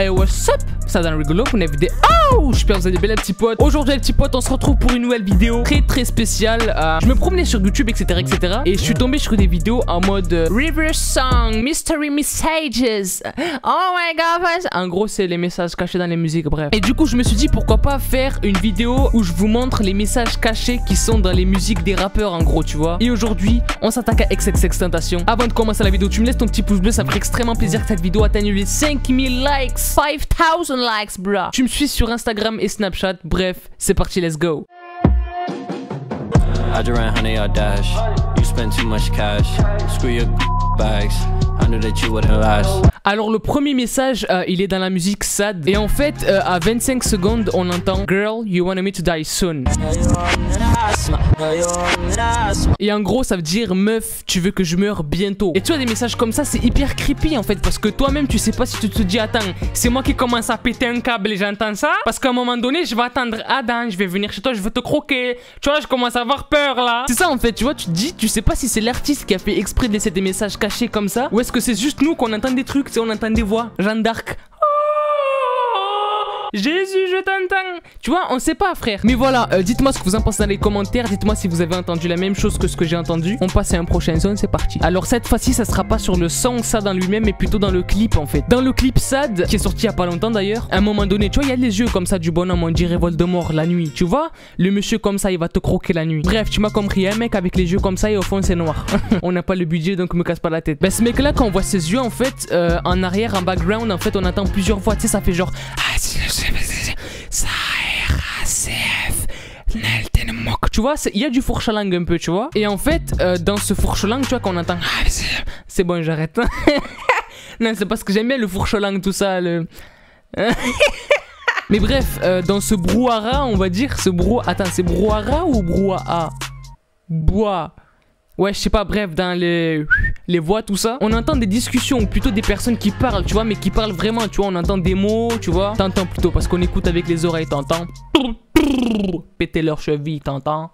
Hey, what's up? Ça donne rigolo pour une vidéo. Oh, j'espère que vous allez bien les petits potes. Aujourd'hui les petits potes, on se retrouve pour une nouvelle vidéo très spéciale. Je me promenais sur YouTube, etc. Et je suis tombé sur des vidéos en mode Reverse Song, Mystery Messages. Oh my god. En gros, c'est les messages cachés dans les musiques, bref. Et du coup, je me suis dit pourquoi pas faire une vidéo où je vous montre les messages cachés qui sont dans les musiques des rappeurs, en gros, tu vois. Et aujourd'hui, on s'attaque à XXXTentacion. Avant de commencer la vidéo, tu me laisses ton petit pouce bleu, ça me ferait extrêmement plaisir que cette vidéo atteigne les 5000 likes. 5000 likes, bro. Tu me suis sur Instagram et Snapchat. Bref, c'est parti, let's go. I just ran honey, I dash. You spend too much cash. Screw your bags. I knew that you wouldn't last. Alors le premier message, il est dans la musique Sad. Et en fait, à 25 secondes, on entend Girl, you wanted me to die soon. Et en gros, ça veut dire meuf, tu veux que je meure bientôt. Et tu vois, des messages comme ça, c'est hyper creepy en fait. Parce que toi-même, tu sais pas si tu te dis, attends, c'est moi qui commence à péter un câble et j'entends ça. Parce qu'à un moment donné, je vais attendre Adam, je vais venir chez toi, je vais te croquer. Tu vois, je commence à avoir peur là. C'est ça en fait, tu vois, tu te dis, tu sais pas si c'est l'artiste qui a fait exprès de laisser des messages cachés comme ça. Ou est-ce que c'est juste nous qu'on entend des trucs, tu sais, on entend des voix. Jeanne d'Arc. Jésus, je t'entends. Tu vois, on sait pas, frère. Mais voilà, dites-moi ce que vous en pensez dans les commentaires. Dites-moi si vous avez entendu la même chose que ce que j'ai entendu. On passe à un prochain son, c'est parti. Alors cette fois-ci, ça sera pas sur le son Sad en lui-même, mais plutôt dans le clip en fait. Dans le clip Sad, qui est sorti il y a pas longtemps d'ailleurs, à un moment donné, tu vois, il y a les yeux comme ça du bonhomme, on dirait Voldemort la nuit. Tu vois, le monsieur comme ça, il va te croquer la nuit. Bref, tu m'as compris, un mec avec les yeux comme ça et au fond c'est noir. On n'a pas le budget, donc me casse pas la tête. Ben ce mec-là, quand on voit ses yeux en fait, en arrière, en background, en fait, on entend plusieurs voix. Tu sais, ça fait genre. Tu vois, il y a du fourche-langue un peu, tu vois. Et en fait, dans ce fourche-langue, tu vois, qu'on entend. C'est bon, j'arrête. Non, c'est parce que j'aime bien le fourche-langue, tout ça. Mais bref, dans ce brouhaha, on va dire, Attends, c'est brouhaha ou brouhaha? Bois. Ouais, je sais pas, bref, dans les voix, tout ça, on entend des discussions, ou plutôt des personnes qui parlent, tu vois, mais qui parlent vraiment, tu vois, on entend des mots, tu vois. T'entends plutôt, parce qu'on écoute avec les oreilles, t'entends. Péter leurs chevilles, t'entends.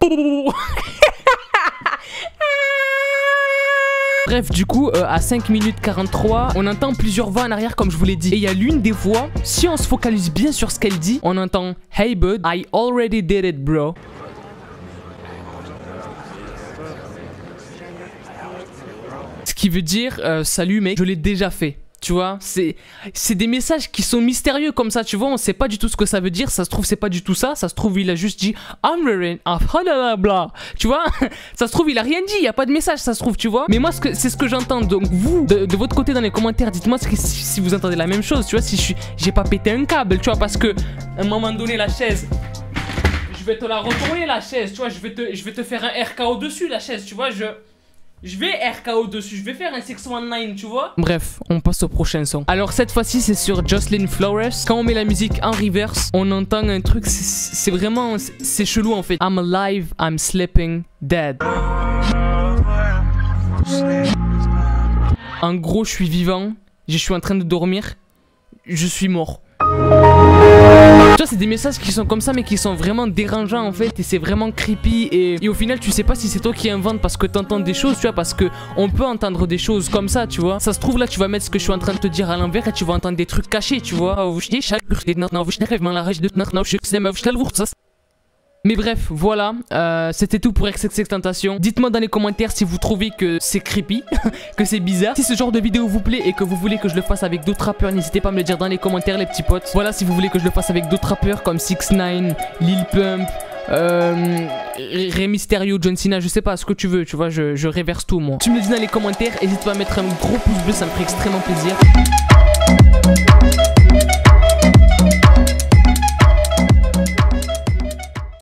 Bref, du coup, à 5 minutes 43, on entend plusieurs voix en arrière, comme je vous l'ai dit. Et il y a l'une des voix, si on se focalise bien sur ce qu'elle dit, on entend Hey bud, I already did it, bro. Ce qui veut dire, salut mec, je l'ai déjà fait. Tu vois, c'est des messages qui sont mystérieux comme ça, tu vois, on sait pas du tout ce que ça veut dire. Ça se trouve, c'est pas du tout ça. Ça se trouve, il a juste dit I'm wearing a blah. Tu vois, ça se trouve, il a rien dit, il y a pas de message, ça se trouve, tu vois. Mais moi, c'est ce que j'entends. Donc, vous, de votre côté, dans les commentaires, dites-moi si vous entendez la même chose, tu vois, si j'ai pas pété un câble, tu vois, parce que à un moment donné, la chaise. Je vais te la retourner, la chaise, tu vois, je vais te faire un RKO dessus, la chaise, tu vois, je vais RKO dessus, je vais faire un 619, tu vois. Bref, on passe au prochain son. Alors cette fois-ci, c'est sur Jocelyn Flores. Quand on met la musique en reverse, on entend un truc, c'est vraiment, c'est chelou en fait. I'm alive, I'm sleeping, dead. En gros, je suis vivant, je suis en train de dormir, je suis mort. Tu vois, c'est des messages qui sont comme ça mais qui sont vraiment dérangeants en fait. Et c'est vraiment creepy et au final tu sais pas si c'est toi qui invente parce que t'entends des choses, tu vois. Parce que on peut entendre des choses comme ça, tu vois. Ça se trouve là tu vas mettre ce que je suis en train de te dire à l'envers et tu vas entendre des trucs cachés, tu vois. Mais bref, voilà, c'était tout pour XXXTentacion. Dites-moi dans les commentaires si vous trouvez que c'est creepy, que c'est bizarre. Si ce genre de vidéo vous plaît et que vous voulez que je le fasse avec d'autres rappeurs, n'hésitez pas à me le dire dans les commentaires les petits potes. Voilà, si vous voulez que je le fasse avec d'autres rappeurs comme 6ix9ine, Lil Pump, Rey Mysterio, John Cena, je sais pas, ce que tu veux, tu vois, je réverse tout moi. Tu me le dis dans les commentaires, n'hésite pas à mettre un gros pouce bleu, ça me ferait extrêmement plaisir.